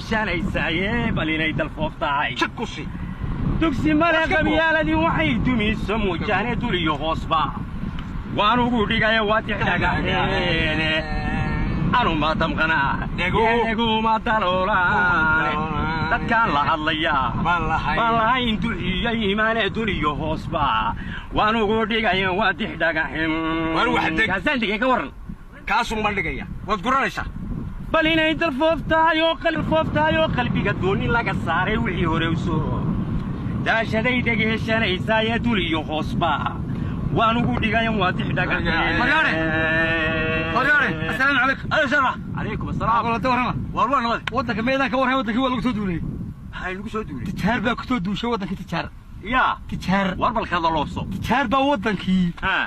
شانيساي بليني دلفوفتاي شكوشي دكسي مرق بيالدي وحي دمي سمو جاني دولي غوصبا وانو غوديغاي واتي دغاهين أنا ما تمغنا يهجو ما تلولا dadkaan la hadlaya wallahi intu iimaan duniyo hoosba waan ugu dhigay waa dixdagaxin war waxdeeg kaasaan dhigay ka waran kaasum ma dhigaya wad guranaysa bal inay dalfooftayo qalbiga dooni laga saaray wixii hore u soo daashaday dhageeshanaysa ya duniyo hoosba waan ugu dhigay waa dixdagaxin مرياري السلام عليكم أهلا وسهلا عليكم السلام والله تورنا والله نمد ودك ميدان كورها ودك هو اللي كتودوني هاي اللي كتودوني تجار بقى كتودو شو ودك تجار يا تجار وارب الخضر لوصو تجار بقى ودك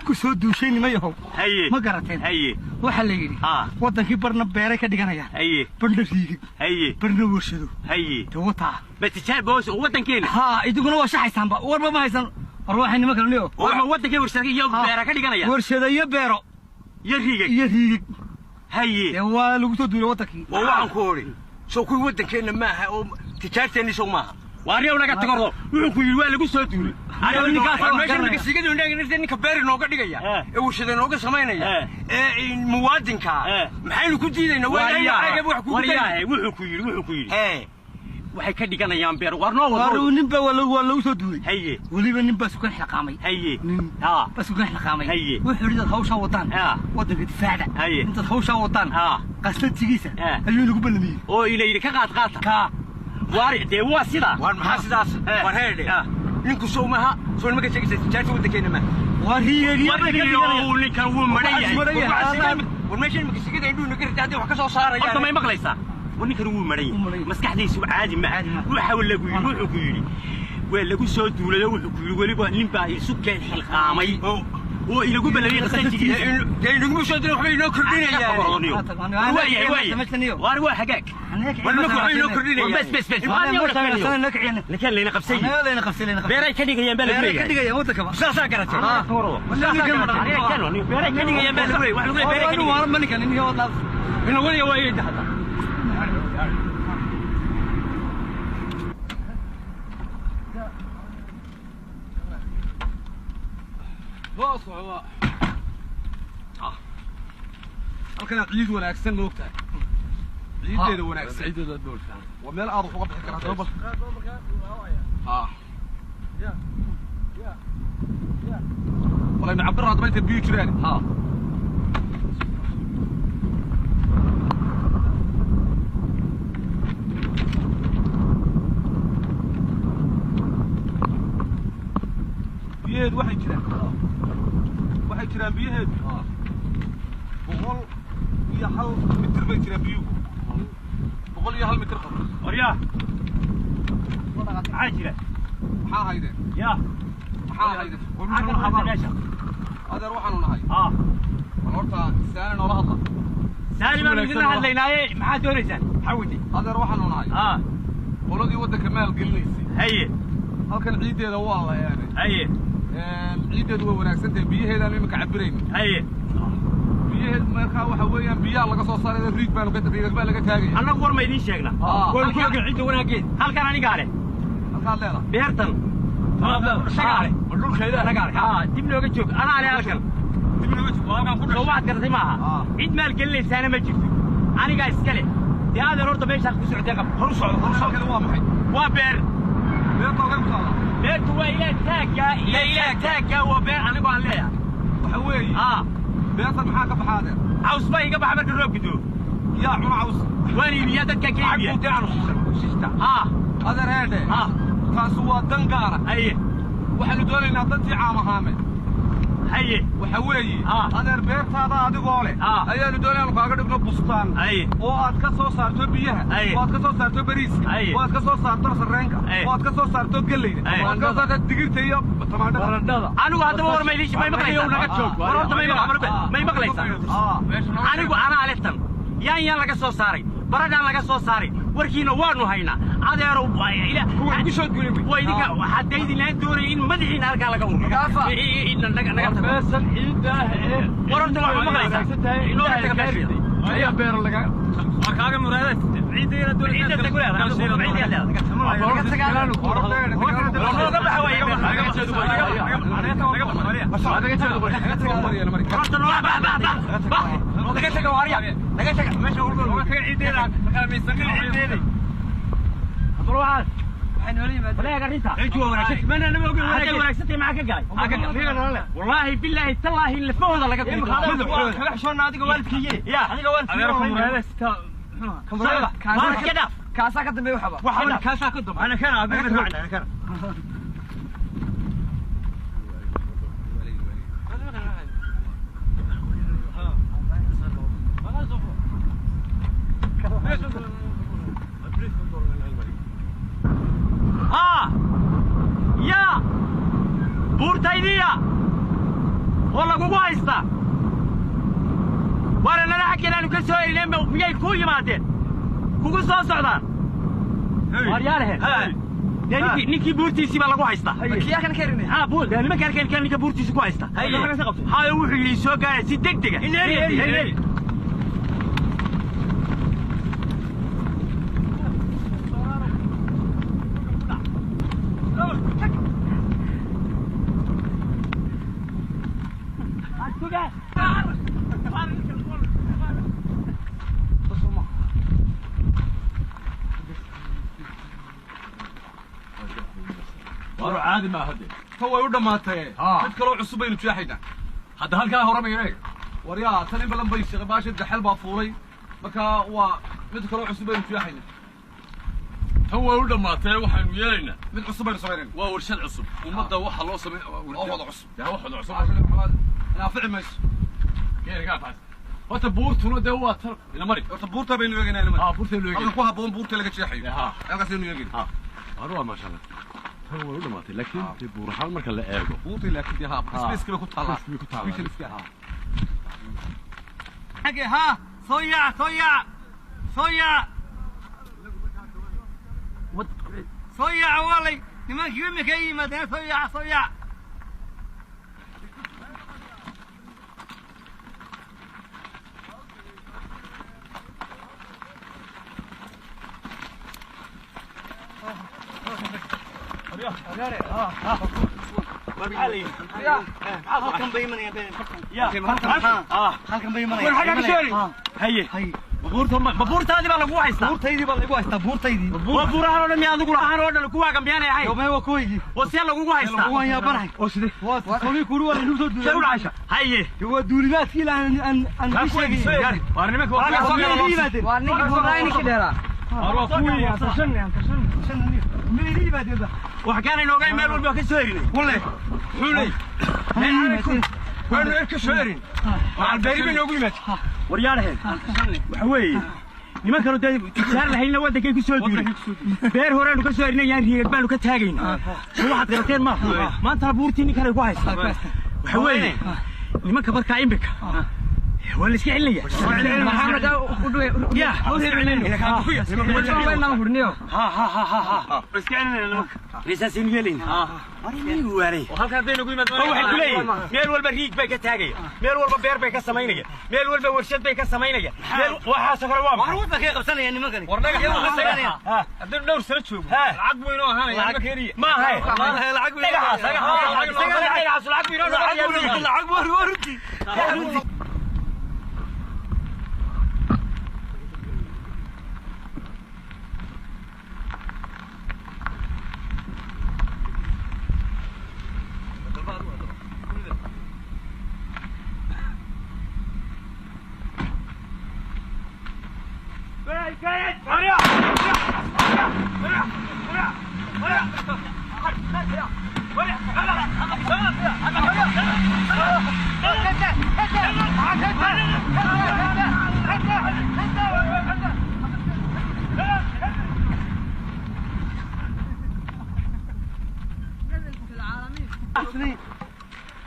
كتودو شيء ما يهم هي ما قرأتين هي وحليني ودك برنا بيرك دقنا هي برنسيك هي برنوشدو هي توتا بس تجار بوس ودك كين يدقون هو شحي سامبا وارب ما يسن أروح إني ما كلنيو وارب ودك ورشة يوم بيرك دقنا ورشة يبيرو يريق هي هو لو تدور وتكي وان كوري سو كوي ودكنا ما تجارتني سو ما واريو naga tagoro wuxuu ku yiri waa lagu soo duulay ayo ninkaas meesha sigada indhaga ninka beer nooga dhigaya ee uu shida nooga sameynaya ee muwaadinka maxaynu ku diidayna waa wuxuu ku yiri waxay ka dhiganayaan beer warnoo wado ninba waa lagu soo duulay haye waliba ninba sukan xaqaamay haye bas sukan xaqaamay haye wuxuu yiri hawsha wadaan wadanka difaaca haye inta hawsha wadaan qasatigiisa ayuu lagu ballamiyay oo ilaa ka qaad ka waari de waa sida war maxaa sidaas war heede ninku soo maha soo nimanka sheegaysa tijaarta wadankeena ma wariyo ninkan wuu maray war meesha nimanka sigada indhuuna ka ridaaday wax ka soo saaraya horta may maqlaysaa ونكر هو مريء مسكحدي سو عادي ما وحاول لغو يروحو كيري ولا سو دوله وحو كيري وليبا نينبا سكين خلقامي oo ilagu balay qasanjigiisa ee nagu soo diray waxay inoo kordhinayaan war waa hagaag wala ku inoo kordhinayaan bas lakin leena qabsay beeray ka dhigayaan bal ka dhigayaan wada kaba saasa garatay beeray ka dhigayaan bal wax lagu beeray ka dhigayaan ma nikan inuu wada inuu wada way hada واصل هو halkan ciid wanaagsan ma ogtahay ciideeda wanaagsan ciideeda doolka waa meel aad uga bixi kartaa bal wala nacbir aad bayta biyo jiraan biyeed waxay jiraan biyeed boqol iyo hal mitir bay jiraan biyuhu boqol iyo hal mitir qabo oryaa maxaa jira maxaa hayde ya maxaa hayde adeer waxaanu nahay bal horta saani noola hadla saani baan idin hadlaynaaye maxaa doonaysaan xawdi adeer waxaanu nahay qoladii waddanka maal gelinaysay haye halkan ciideeda waa la yaanay haye ciideedu way wanaagsantahay biyaheedaan imika cabirayno haye biyaheed markaa waxa weeyaan biyaha laga soo saaray riig baan laga taagay annagu war ma idin sheegna gool ku oga ciidda wanaageed halkan aniga ale halkaan leedahay beertan shaqaale dhulkeeda anaga dib looga joog ana ale halkan dib looga joog waagaan ku dhashay waad garatay maaha cid maal gelinaysaana ma jirto aniga iskale diyaada horta meesha ku socday qab hor socdo waa maxay waa beer beerta uga socda beertu waa ilaa taaga waa beer anigu aan leeyahay waxa weeye beerta maxaa ka baxaade caws bay iga baxa marka roobku doo yaa cuna caws wani biya dadka keenaya ku diraan shista adeer heede kaas waa dan gaara haye waxaanu doonaynaa dantii caamahaame haye waxa weeye adeer beertaada adigoo leh ayaanu doonaynaa kaaga dhigno bustaan oo aad ka soo saarto biyaha oo aad ka soo saarto bariiska oo aad ka soo saarto sarreenka oo aad ka soo saarto galleyda oo aad ka soo saarto digirta iyo tamaandhada anigu haddaba war may maqlaysaa naga joog war horta may maqlaysaa anigu anaa letan yaan laga soo saaray baradaan laga soo saaray warkiina waanu haynaa adeero ila ku soo duulay way idinka hadaydi la doonay in madaxiina halka laga wado naga beesan ciida waranta waxa maqlaysaa inoo taga beer ayaa beer laga kaaga muraadada عيدنا دول عيدنا تقول هذا عيدنا والله بالله تالله اللي فوضى لك كذا كاسا كدم وحبا كاسا كدم انا كان انا كان يا بورتايدية والله قوة هايستا وانا لا حكي لانو كسوي لين بيجي كوي مادين كوكو سو سocdaan waryaalahe ninkii buurtiisii baa lagu haystaa kiyaa kan keenay buul nimanka kan ninka buurtiisii ku haysta hayo wuxuu yiri soo gaaray si degdeg ah عادي ما هدي هو يودم ما تيه تذكروا عصبين بشاحنا هذا هالكا هرمي يريك وريا تاني بلن بيش باش الدحل بافوري مكا و تذكروا عصبين بشاحنا هو يودم ما تيه وحن ويانا من عصبين صغيرين ورشد عصب ومده waxa loo sameey oo cusub yaa waxa cusub ana ficil mays كيف قاعد وتا بورتنا ده waa tar ila mari wata buurta baynu eegnaa ila mari buurta loo eegnaa ku haboon buurta laga jeexayo halkaas inuu eegnaa arwa ma sha Allah هو ولا ماتي لكن تبور حال مركا لا ايغو بوطي لكن دي ها سبيس كله كطالع سبيس كطالع حاجه ها صيع صيع والله نمك يمك اي مدان صيع halkan bay imanayaan haye babuurtaadii baa lagu haystaa buurtaydii waa buurahan oo dhan miyaa adigu lahaan oo dhan kuwaa gambiyaanay ahay yomay waa kuwaygi wasiya lagugu haystaa waan yaabanahay oo sidee waa qolii kuuri wala inuu soo duulay dhaasha haye waa duulimaadkii la aan sheegay waa nimanka waa ninka horaayni ka dheeraa waa kuwii tashan ميري بعد وحكينا إنه جاي مال والباقي سويرين والله حولي كانوا إركشويرين مع البارين يقول مات ورجاله وحوي لما كانوا تجار لهين لو ودك يكسودين بير هوران كسويرين يعني يقبلوا كتاجين شو واحد غيرتين ما أنت بورتيني كانوا كويس وحوي لما كبر كاين بك ولا اسكي عليا محمد يا هو علينا كان كويس وين نفرنيو ها اسكي علينا ريساسين يلين اريني واري وهلكا دين ugu yimaad waxa kulay meel walba riig bay ka taagay meel walba beer bay ka sameynaya meel walba warshad bay ka sameynaya waxa safar waa war walba ka qabsanaya nimankan warnaga iyagu qasanaya hadii dhowr sano joogo lacag weyn oo ahaanaya ma keeriye ma hay lacag weyn lacag weyn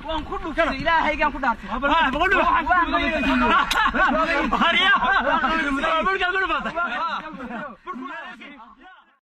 وان كله كده إلهي كان كده بقول له